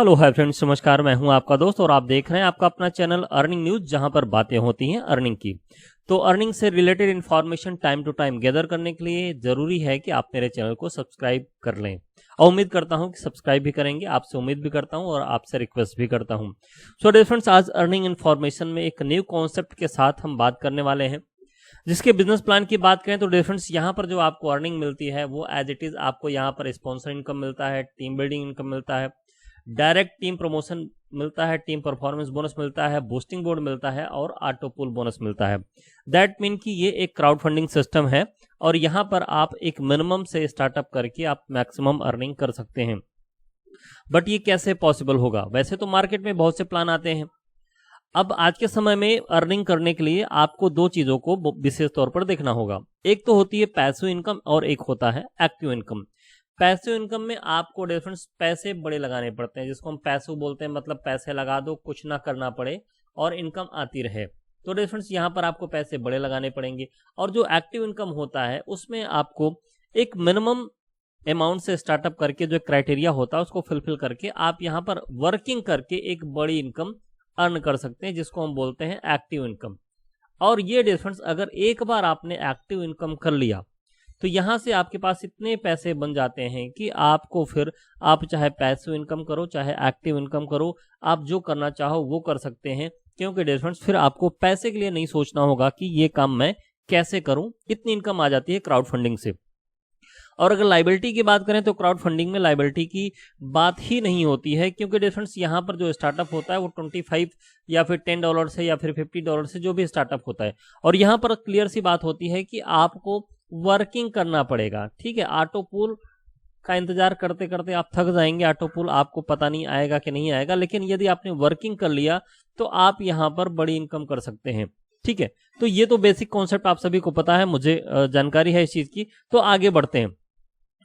Hello hi friends, नमस्कार। मैं हूं आपका दोस्त और आप देख रहे हैं आपका अपना चैनल अर्निंग न्यूज, जहां पर बातें होती हैं अर्निंग की। तो अर्निंग से related information time to time gather करने के लिए जरूरी है कि आप मेरे चैनल को सब्सक्राइब कर लें, और उम्मीद करता हूं कि सब्सक्राइब भी करेंगे। आपसे उम्मीद भी करता हूं और आपसे रिक्वेस्ट भी करता हूं। सो डियर फ्रेंड्स, आज अर्निंग इन्फॉर्मेशन में एक न्यू कॉन्सेप्ट के साथ हम बात करने वाले हैं, जिसके बिजनेस प्लान की बात करें तो डिफरेंस यहाँ पर जो आपको अर्निंग मिलती है वो एज इट इज आपको यहाँ पर स्पॉन्सर इनकम मिलता है, टीम बिल्डिंग इनकम मिलता है, डायरेक्ट टीम प्रमोशन मिलता है, टीम परफॉर्मेंस बोनस मिलता है, बूस्टिंग बोर्ड मिलता है और ऑटो पुल बोनस मिलता है। दैट मीन कि ये एक क्राउड फंडिंग सिस्टम है और यहाँ पर आप एक मिनिमम से स्टार्टअप करके आप मैक्सिमम अर्निंग कर सकते हैं। बट ये कैसे पॉसिबल होगा? वैसे तो मार्केट में बहुत से प्लान आते हैं। अब आज के समय में अर्निंग करने के लिए आपको दो चीजों को विशेष तौर पर देखना होगा। एक तो होती है पैसिव इनकम और एक होता है एक्टिव इनकम। पैसिव इनकम में आपको डिफरेंस पैसे बड़े लगाने पड़ते हैं, जिसको हम पैसिव बोलते हैं, मतलब पैसे लगा दो, कुछ ना करना पड़े और इनकम आती रहे। तो डिफरेंस यहाँ पर आपको पैसे बड़े लगाने पड़ेंगे। और जो एक्टिव इनकम होता है उसमें आपको एक मिनिमम अमाउंट से स्टार्टअप करके जो क्राइटेरिया होता है उसको फुलफिल करके आप यहाँ पर वर्किंग करके एक बड़ी इनकम अर्न कर सकते हैं, जिसको हम बोलते हैं एक्टिव इनकम। और ये डिफरेंस अगर एक बार आपने एक्टिव इनकम कर लिया तो यहां से आपके पास इतने पैसे बन जाते हैं कि आपको फिर आप चाहे पैसिव इनकम करो चाहे एक्टिव इनकम करो, आप जो करना चाहो वो कर सकते हैं। क्योंकि डिफरेंस फिर आपको पैसे के लिए नहीं सोचना होगा कि ये काम मैं कैसे करूं, इतनी इनकम आ जाती है क्राउड फंडिंग से। और अगर लाइबिलिटी की बात करें तो क्राउड फंडिंग में लाइबिलिटी की बात ही नहीं होती है, क्योंकि डिफरेंस यहाँ पर जो स्टार्टअप होता है वो 25 या फिर $10 से या फिर $50 से जो भी स्टार्टअप होता है। और यहाँ पर क्लियर सी बात होती है कि आपको वर्किंग करना पड़ेगा। ठीक है, ऑटो पूल का इंतजार करते करते आप थक जाएंगे। ऑटो पूल आपको पता नहीं आएगा कि नहीं आएगा, लेकिन यदि आपने वर्किंग कर लिया तो आप यहाँ पर बड़ी इनकम कर सकते हैं। ठीक है, तो ये तो बेसिक कॉन्सेप्ट आप सभी को पता है, मुझे जानकारी है इस चीज की। तो आगे बढ़ते हैं,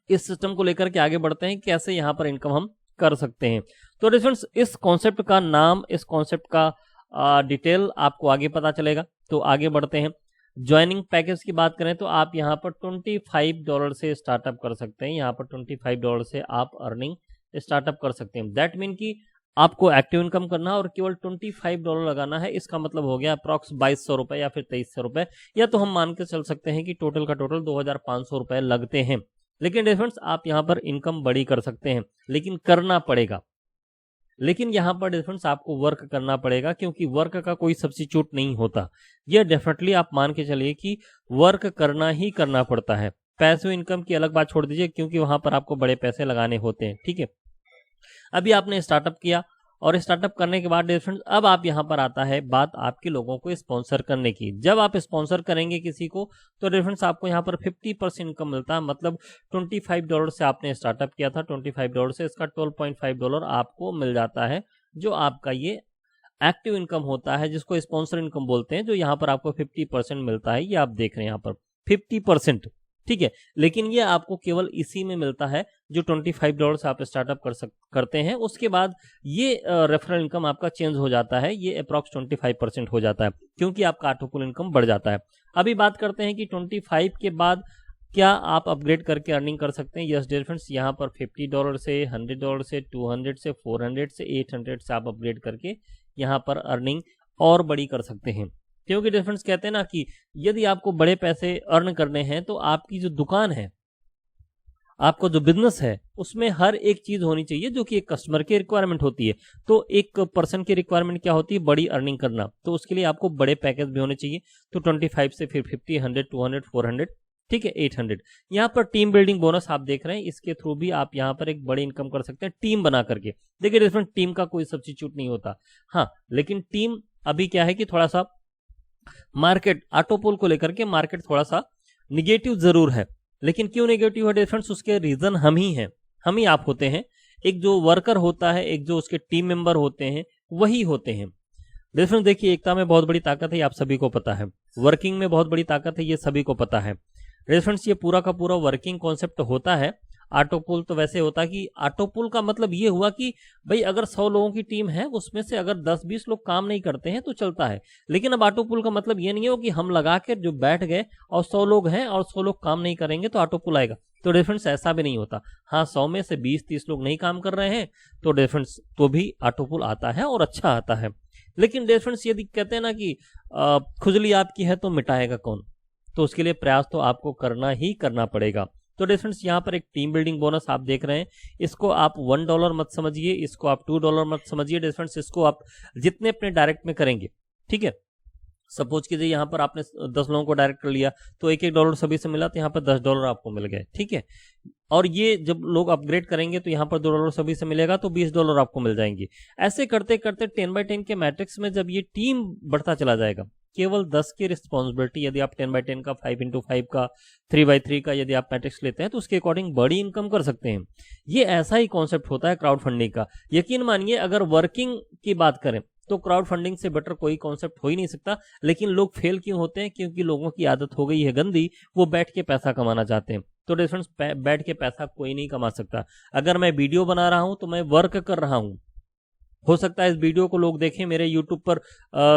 इस सिस्टम को लेकर के आगे बढ़ते हैं, कैसे यहाँ पर इनकम हम कर सकते हैं। तो डिफरेंस इस कॉन्सेप्ट का नाम, इस कॉन्सेप्ट का डिटेल आपको आगे पता चलेगा। तो आगे बढ़ते हैं। ज्वाइनिंग पैकेज की बात करें तो आप यहाँ पर $25 से स्टार्टअप कर सकते हैं। यहाँ पर $25 से आप अर्निंग स्टार्टअप कर सकते हैं। दैट मीन कि आपको एक्टिव इनकम करना और केवल $25 लगाना है। इसका मतलब हो गया अप्रॉक्स 2200 रुपए या फिर 2300 रुपए, या तो हम मान के चल सकते हैं कि टोटल का टोटल 2500 रुपए लगते हैं। लेकिन डिफरेंस आप यहाँ पर इनकम बड़ी कर सकते हैं, लेकिन करना पड़ेगा। लेकिन यहाँ पर डिफरेंस आपको वर्क करना पड़ेगा, क्योंकि वर्क का कोई सब्स्टिट्यूट नहीं होता। यह डेफिनेटली आप मान के चलिए कि वर्क करना ही करना पड़ता है। पैसिव इनकम की अलग बात छोड़ दीजिए, क्योंकि वहां पर आपको बड़े पैसे लगाने होते हैं। ठीक है, अभी आपने स्टार्टअप किया और स्टार्टअप करने के बाद डिफरेंस अब आप यहाँ पर आता है बात आपके लोगों को स्पॉन्सर करने की। जब आप स्पॉन्सर करेंगे किसी को तो डिफरेंस आपको यहाँ पर 50% इनकम मिलता है। मतलब $25 से आपने स्टार्टअप किया था, $25 से इसका $12.5 आपको मिल जाता है, जो आपका ये एक्टिव इनकम होता है, जिसको स्पॉन्सर इनकम बोलते हैं, जो यहाँ पर आपको 50% मिलता है। ये आप देख रहे हैं यहाँ पर 50%। ठीक है, लेकिन ये आपको केवल इसी में मिलता है जो $25 से आप स्टार्टअप करते हैं। उसके बाद ये रेफरल इनकम आपका चेंज हो जाता है, ये अप्रॉक्स 25% हो जाता है, क्योंकि आपका ऑटो पुल इनकम बढ़ जाता है। अभी बात करते हैं कि 25 के बाद क्या आप अपग्रेड करके अर्निंग कर सकते हैं। यस डिफरेंस, यहाँ पर $50 से $100 से $200 से $400 से $800 से आप अपग्रेड करके यहाँ पर अर्निंग और बड़ी कर सकते हैं। क्योंकि डिफरेंस कहते हैं ना कि यदि आपको बड़े पैसे अर्न करने हैं तो आपकी जो दुकान है, आपको जो बिजनेस है, उसमें हर एक चीज होनी चाहिए जो कि एक कस्टमर की रिक्वायरमेंट होती है। तो एक पर्सन की रिक्वायरमेंट क्या होती है? बड़ी अर्निंग करना। तो उसके लिए आपको बड़े पैकेज भी होने चाहिए। तो 25 से फिर 50, 100, 200, 400, ठीक है, 800। यहाँ पर टीम बिल्डिंग बोनस आप देख रहे हैं, इसके थ्रू भी आप यहाँ पर एक बड़ी इनकम कर सकते हैं टीम बना करके। देखिए डिफरेंट, टीम का कोई सब्स्टिट्यूट नहीं होता। हाँ, लेकिन टीम अभी क्या है कि थोड़ा सा मार्केट ऑटो पुल को लेकर के मार्केट थोड़ा सा निगेटिव जरूर है। लेकिन क्यों नेगेटिव है डिफरेंस? उसके रीजन हम ही हैं, हम ही आप होते हैं। एक जो वर्कर होता है, एक जो उसके टीम मेंबर होते हैं, वही होते हैं। डिफरेंस देखिए, एकता में बहुत बड़ी ताकत है, आप सभी को पता है। वर्किंग में बहुत बड़ी ताकत है, ये सभी को पता है। डिफरेंस ये पूरा का पूरा वर्किंग कॉन्सेप्ट होता है। ऑटो पुल तो वैसे होता कि ऑटो पुल का मतलब ये हुआ कि भाई अगर 100 लोगों की टीम है, उसमें से अगर 10-20 लोग काम नहीं करते हैं तो चलता है। लेकिन अब ऑटो पुल का मतलब ये नहीं हो कि हम लगा के जो बैठ गए और 100 लोग हैं और 100 लोग काम नहीं करेंगे तो ऑटो पुल आएगा। तो डिफरेंस ऐसा भी नहीं होता। हाँ, 100 में से 20-30 लोग नहीं काम कर रहे हैं तो डिफरेंस तो भी ऑटो पुल आता है और अच्छा आता है। लेकिन डिफरेंस यदि कहते हैं ना कि खुजली आपकी है तो मिटाएगा कौन, तो उसके लिए प्रयास तो आपको करना ही करना पड़ेगा। तो डिफरेंस यहाँ पर एक टीम बिल्डिंग बोनस आप देख रहे हैं, इसको आप $1 मत समझिए, इसको आप $2 मत समझिए। डिफरेंस इसको आप जितने अपने डायरेक्ट में करेंगे, ठीक है, सपोज कीजिए यहाँ पर आपने 10 लोगों को डायरेक्ट कर लिया तो $1 सभी से मिला, तो यहाँ पर $10 आपको मिल गए, ठीक है। और ये जब लोग अपग्रेड करेंगे तो यहाँ पर $2 सभी से मिलेगा तो $20 आपको मिल जाएंगे। ऐसे करते करते 10x10 के मैट्रिक्स में जब ये टीम बढ़ता चला जाएगा, केवल 10 की रिस्पॉन्सिबिलिटी, यदि आप 10x10 का, 5x5 का, 3x3 का यदि आप मैट्रिक्स लेते हैं तो उसके अकॉर्डिंग बड़ी इनकम कर सकते हैं। ये ऐसा ही कॉन्सेप्ट होता है क्राउड फंडिंग का। यकीन मानिए अगर वर्किंग की बात करें तो क्राउड फंडिंग से बेटर कोई कॉन्सेप्ट हो ही नहीं सकता। लेकिन लोग फेल क्यों होते हैं? क्योंकि लोगों की आदत हो गई है गंदी, वो बैठ के पैसा कमाना चाहते हैं। तो डिफरेंस बैठ के पैसा कोई नहीं कमा सकता। अगर मैं वीडियो बना रहा हूं तो मैं वर्क कर रहा हूं। हो सकता है इस वीडियो को लोग देखें, मेरे यूट्यूब पर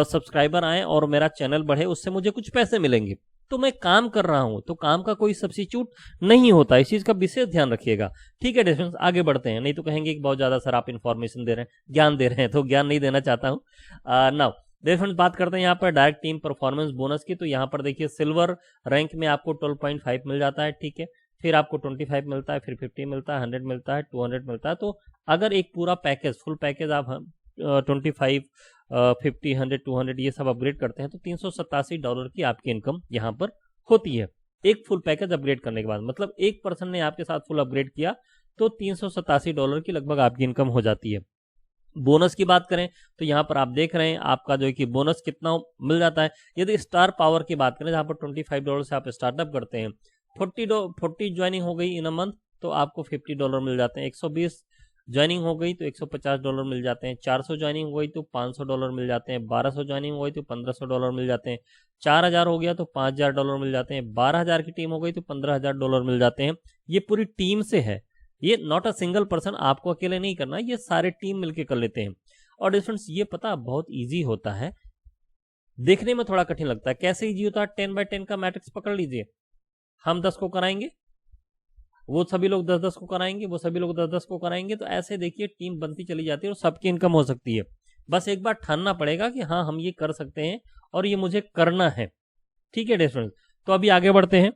सब्सक्राइबर आए और मेरा चैनल बढ़े, उससे मुझे कुछ पैसे मिलेंगे, तो मैं काम कर रहा हूं। तो काम का कोई सब्स्टिट्यूट नहीं होता, इस चीज का विशेष ध्यान रखिएगा, ठीक है। डिफरेंस आगे बढ़ते हैं, नहीं तो कहेंगे कि बहुत ज्यादा सर आप इन्फॉर्मेशन दे रहे हैं, ज्ञान दे रहे हैं, तो ज्ञान नहीं देना चाहता हूं। नाउ डिफरेंस बात करते हैं यहाँ पर डायरेक्ट टीम परफॉर्मेंस बोनस की। तो यहाँ पर देखिए सिल्वर रैंक में आपको 12.5 मिल जाता है, ठीक है। फिर आपको 25 मिलता है, फिर 50 मिलता है, 100 मिलता है, 200 मिलता है। तो अगर एक पूरा पैकेज, फुल पैकेज आप 25, 50, 100, 200 ये सब अपग्रेड करते हैं तो $387 की आपकी इनकम यहाँ पर होती है एक फुल पैकेज अपग्रेड करने के बाद। मतलब एक पर्सन ने आपके साथ फुल अपग्रेड किया तो $387 की लगभग आपकी इनकम हो जाती है। बोनस की बात करें तो यहाँ पर आप देख रहे हैं आपका जो है कि बोनस कितना मिल जाता है। यदि स्टार पावर की बात करें जहाँ पर $25 से आप स्टार्टअप करते हैं, 40 ज्वाइनिंग हो गई इन अ मंथ तो आपको $50 मिल जाते हैं। 120 ज्वाइनिंग हो गई तो $150 मिल जाते हैं। 400 ज्वाइनिंग हो गई तो $500 मिल जाते हैं। 1200 ज्वाइनिंग हो गई तो $1500 मिल जाते हैं। 4000 हो गया तो $5000 मिल जाते हैं। 12000 की टीम हो गई तो $15000 मिल जाते हैं। ये पूरी टीम से है, ये नॉट अ सिंगल पर्सन, आपको अकेले नहीं करना, ये सारे टीम मिलके कर लेते हैं। और डिफरेंस ये पता बहुत इजी होता है, देखने में थोड़ा कठिन लगता है। कैसे इजी होता है? 10x10 का मैट्रिक्स पकड़ लीजिए, हम 10 को कराएंगे, वो सभी लोग 10-10 को कराएंगे, वो सभी लोग 10-10 को कराएंगे, तो ऐसे देखिए टीम बनती चली जाती है और सबकी इनकम हो सकती है। बस एक बार ठानना पड़ेगा कि हाँ हम ये कर सकते हैं और ये मुझे करना है, ठीक है डिफरेंस। तो अभी आगे बढ़ते हैं।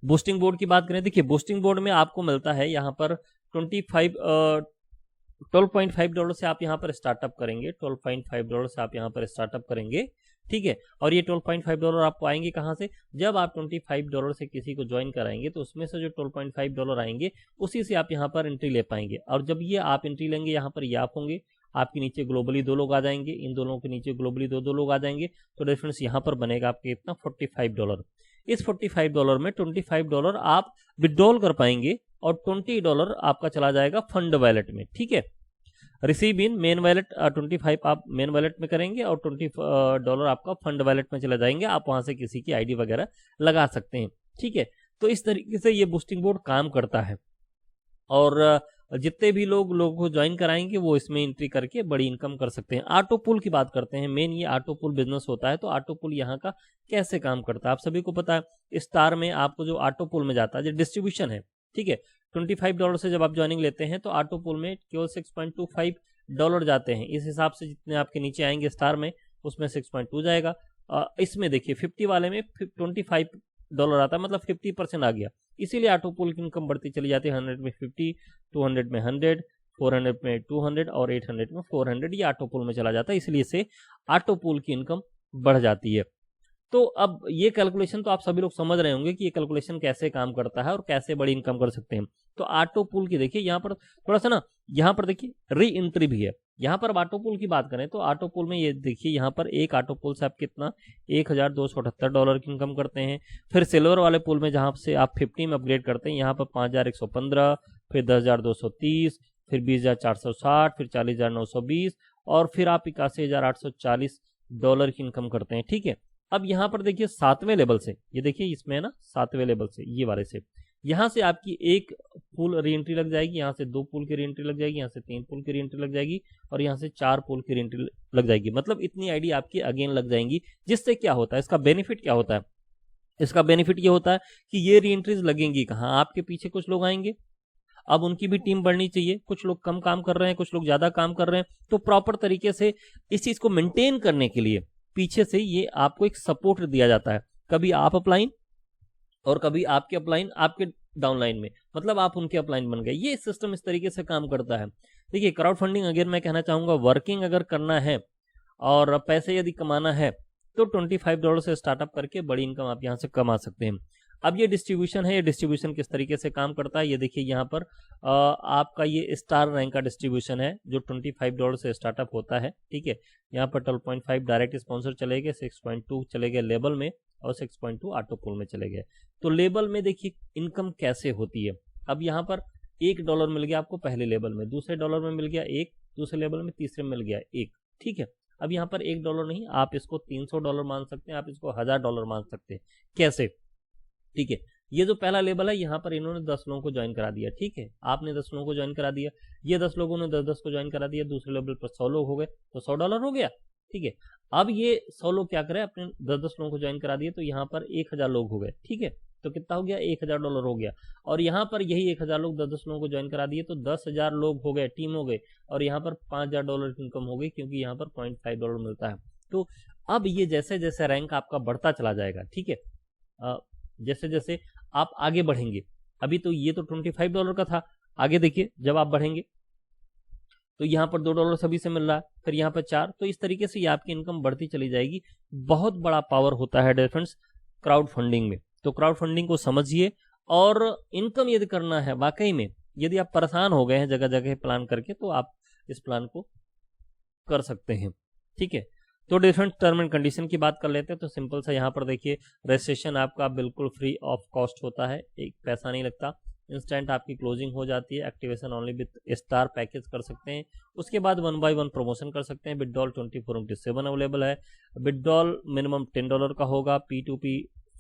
बूस्टिंग बोर्ड की बात करें, देखिए बूस्टिंग बोर्ड में आपको मिलता है यहाँ पर $12.5 से आप यहाँ पर स्टार्टअप करेंगे, $12.5 से आप यहाँ पर स्टार्टअप करेंगे, ठीक है। और ये $12.5 आपको आएंगे कहाँ से? जब आप $25 से किसी को ज्वाइन कराएंगे तो उसमें से जो $12.5 आएंगे उसी से आप यहाँ पर एंट्री ले पाएंगे। और जब ये आप एंट्री लेंगे यहाँ पर ये आप होंगे, आपके नीचे ग्लोबली 2 लोग आ जाएंगे, इन दोनों के नीचे ग्लोबली 2 लोग आ जाएंगे, तो डिफरेंस यहाँ पर बनेगा आपके इतना $45। इस $45 में $25 आप विड्रॉल कर पाएंगे और $20 आपका चला जाएगा फंड वैलेट में, ठीक है। रिसीव इन मेन वैलेट 25 आप मेन वैलेट में करेंगे और $20 आपका फंड वैलेट में चले जाएंगे। आप वहां से किसी की आईडी वगैरह लगा सकते हैं, ठीक है। तो इस तरीके से ये बूस्टिंग बोर्ड काम करता है और जितने भी लोगों को ज्वाइन कराएंगे वो इसमें एंट्री करके बड़ी इनकम कर सकते हैं। ऑटो पुल की बात करते हैं, मेन ये ऑटो पुल बिजनेस होता है। तो ऑटो पुल यहाँ का कैसे काम करता है आप सभी को पता है। स्टार में आपको जो ऑटो पुल में जाता है जो डिस्ट्रीब्यूशन है, ठीक है, $25 से जब आप ज्वाइनिंग लेते हैं तो ऑटो पुल में केवल $6.25 जाते हैं। इस हिसाब से जितने आपके नीचे आएंगे स्टार में उसमें 6.2 जाएगा। इसमें देखिए 50 वाले में $25 आता है, मतलब 50% आ गया। इसीलिए ऑटो पुल की इनकम बढ़ती चली जाती है। 100 में 50, 200 में 100, 400 में 200 और 800 में 400, ये ऑटो पुल में चला जाता है, इसलिए से ऑटो पुल की इनकम बढ़ जाती है। तो अब ये कैलकुलेशन तो आप सभी लोग समझ रहे होंगे कि ये कैलकुलेशन कैसे काम करता है और कैसे बड़ी इनकम कर सकते हैं। तो ऑटो पुल की देखिए यहाँ पर थोड़ा सा ना, यहाँ पर देखिए री एंट्री भी है। यहाँ पर ऑटो पुल की बात करें तो ऑटो पुल में ये देखिए यहाँ पर एक ऑटो पुल से आप कितना $1278 की इनकम करते हैं। फिर सिल्वर वाले पुल में जहाँ से आप 50 में अपग्रेड करते हैं यहाँ पर 5115, फिर 10,230, फिर 20,460, फिर 40,920 और फिर आप $81,840 की इनकम करते हैं, ठीक है। अब यहाँ पर देखिए 7वें लेवल से, ये देखिए इसमें है ना 7वें लेवल से, ये वाले से यहाँ से आपकी एक पुल री एंट्री लग जाएगी, यहाँ से 2 पुल की री एंट्री लग जाएगी, यहाँ से 3 पुल की री एंट्री लग जाएगी और यहाँ से 4 पुल की री एंट्री लग जाएगी। मतलब इतनी आईडी आपकी अगेन लग जाएंगी। जिससे क्या होता है, इसका बेनिफिट क्या होता है, इसका बेनिफिट ये होता है कि ये री एंट्रीज लगेंगी कहाँ, आपके पीछे कुछ लोग आएंगे, अब उनकी भी टीम बढ़नी चाहिए, कुछ लोग कम काम कर रहे हैं, कुछ लोग ज्यादा काम कर रहे हैं, तो प्रॉपर तरीके से इस चीज को मेंटेन करने के लिए पीछे से ये आपको एक सपोर्ट दिया जाता है, कभी आप अपलाइन और कभी आपके अपलाइन आपके डाउनलाइन में, मतलब आप उनके अपलाइन बन गए। ये सिस्टम इस तरीके से काम करता है। देखिए क्राउड फंडिंग अगेन मैं कहना चाहूंगा, वर्किंग अगर करना है और पैसे यदि कमाना है तो $25 से स्टार्टअप करके बड़ी इनकम आप यहाँ से कमा सकते हैं। अब ये डिस्ट्रीब्यूशन है, ये डिस्ट्रीब्यूशन किस तरीके से काम करता है ये देखिए, यहाँ पर आपका ये स्टार रैंक का डिस्ट्रीब्यूशन है जो $25 से स्टार्टअप होता है, ठीक है। यहाँ पर 12.5 डायरेक्ट स्पॉन्सर चले गए, 6.2 चले गए लेबल में और 6.2 ऑटो पुल में चले गए। तो लेबल में देखिए इनकम कैसे होती है। अब यहाँ पर $1 मिल गया आपको पहले लेबल में, दूसरे डॉलर में मिल गया एक, दूसरे लेबल में तीसरे में मिल गया एक, ठीक है। अब यहाँ पर $1 नहीं, आप इसको $300 मान सकते हैं, आप इसको $1000 मान सकते हैं। कैसे, ठीक है। ये जो पहला लेबल है यहाँ पर इन्होंने 10 लोगों को ज्वाइन करा दिया, ठीक है, आपने 10 लोगों को ज्वाइन करा दिया, ये 10 लोगों ने 10-10 को ज्वाइन करा दिया, दूसरे लेवल पर 100 लोग हो गए तो $100 हो गया, ठीक है। अब ये 100 लोग क्या करें, अपने 10-10 लोगों को ज्वाइन करा दिए तो यहाँ पर 1000 लोग हो गए, ठीक है। तो कितना हो गया, $1000 हो गया। और यहाँ पर यही 1000 लोग 10-10 लोगों को ज्वाइन करा दिए तो 10,000 लोग हो गए, टीम हो गए, और यहाँ पर $5000 की इनकम हो गई क्योंकि यहाँ पर $0.5 मिलता है। तो अब ये जैसे जैसे रैंक आपका बढ़ता चला जाएगा, ठीक है, जैसे जैसे आप आगे बढ़ेंगे, अभी तो ये तो $25 का था, आगे देखिए जब आप बढ़ेंगे तो यहाँ पर $2 सभी से मिल रहा है, फिर यहाँ पर 4, तो इस तरीके से ये आपकी इनकम बढ़ती चली जाएगी। बहुत बड़ा पावर होता है फ्रेंड्स क्राउड फंडिंग में। तो क्राउड फंडिंग को समझिए, और इनकम यदि करना है वाकई में, यदि आप परेशान हो गए हैं जगह जगह प्लान करके, तो आप इस प्लान को कर सकते हैं, ठीक है। तो डिफरेंट टर्म एंड कंडीशन की बात कर लेते हैं। तो सिंपल सा यहाँ पर देखिए, रजिस्ट्रेशन आपका बिल्कुल फ्री ऑफ कॉस्ट होता है, एक पैसा नहीं लगता, इंस्टेंट आपकी क्लोजिंग हो जाती है, activation only with star package कर सकते हैं, उसके बाद 1 by 1 प्रमोशन कर सकते हैं। विड्रॉल 24/7 अवेलेबल है, विड्रॉल मिनिमम $10 का होगा, P2P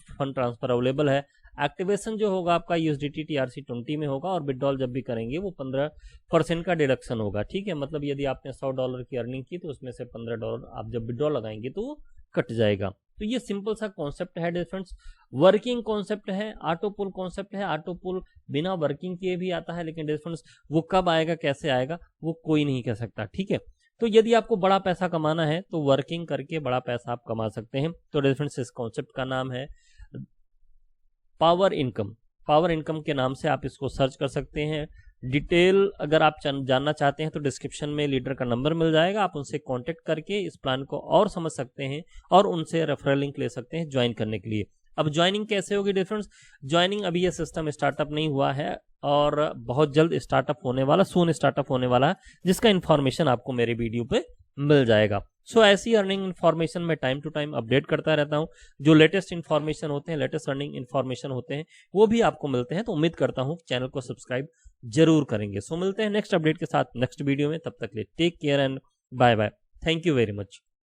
फंड ट्रांसफर अवेलेबल है, एक्टिवेशन जो होगा आपका USDT TRC20 में होगा, और विड्रॉल जब भी करेंगे वो 15% का डिडक्शन होगा, ठीक है। मतलब यदि आपने $100 की अर्निंग की तो उसमें से $15 आप जब विड्रॉल लगाएंगे तो वो कट जाएगा। तो ये सिंपल सा कॉन्सेप्ट है फ्रेंड्स, वर्किंग कॉन्सेप्ट है, ऑटो पुल कॉन्सेप्ट है। ऑटो पुल बिना वर्किंग किए भी आता है, लेकिन फ्रेंड्स वो कब आएगा कैसे आएगा वो कोई नहीं कह सकता, ठीक है। तो यदि आपको बड़ा पैसा कमाना है तो वर्किंग करके बड़ा पैसा आप कमा सकते हैं। तो फ्रेंड्स इस कॉन्सेप्ट का नाम है पावर इनकम। पावर इनकम के नाम से आप इसको सर्च कर सकते हैं। डिटेल अगर आप जानना चाहते हैं तो डिस्क्रिप्शन में लीडर का नंबर मिल जाएगा, आप उनसे कांटेक्ट करके इस प्लान को और समझ सकते हैं और उनसे रेफरल लिंक ले सकते हैं ज्वाइन करने के लिए। अब ज्वाइनिंग कैसे होगी डिफरेंस, ज्वाइनिंग अभी ये सिस्टम स्टार्टअप नहीं हुआ है और बहुत जल्द स्टार्टअप होने वाला, सून स्टार्टअप होने वाला है, जिसका इन्फॉर्मेशन आपको मेरे वीडियो पे मिल जाएगा। सो ऐसी अर्निंग इन्फॉर्मेशन मैं टाइम टू टाइम अपडेट करता रहता हूं। जो लेटेस्ट इन्फॉर्मेशन होते हैं, लेटेस्ट अर्निंग इन्फॉर्मेशन होते हैं, वो भी आपको मिलते हैं। तो उम्मीद करता हूं चैनल को सब्सक्राइब जरूर करेंगे। सो मिलते हैं नेक्स्ट अपडेट के साथ नेक्स्ट वीडियो में, तब तक के लिए take care and bye bye. Thank you very much.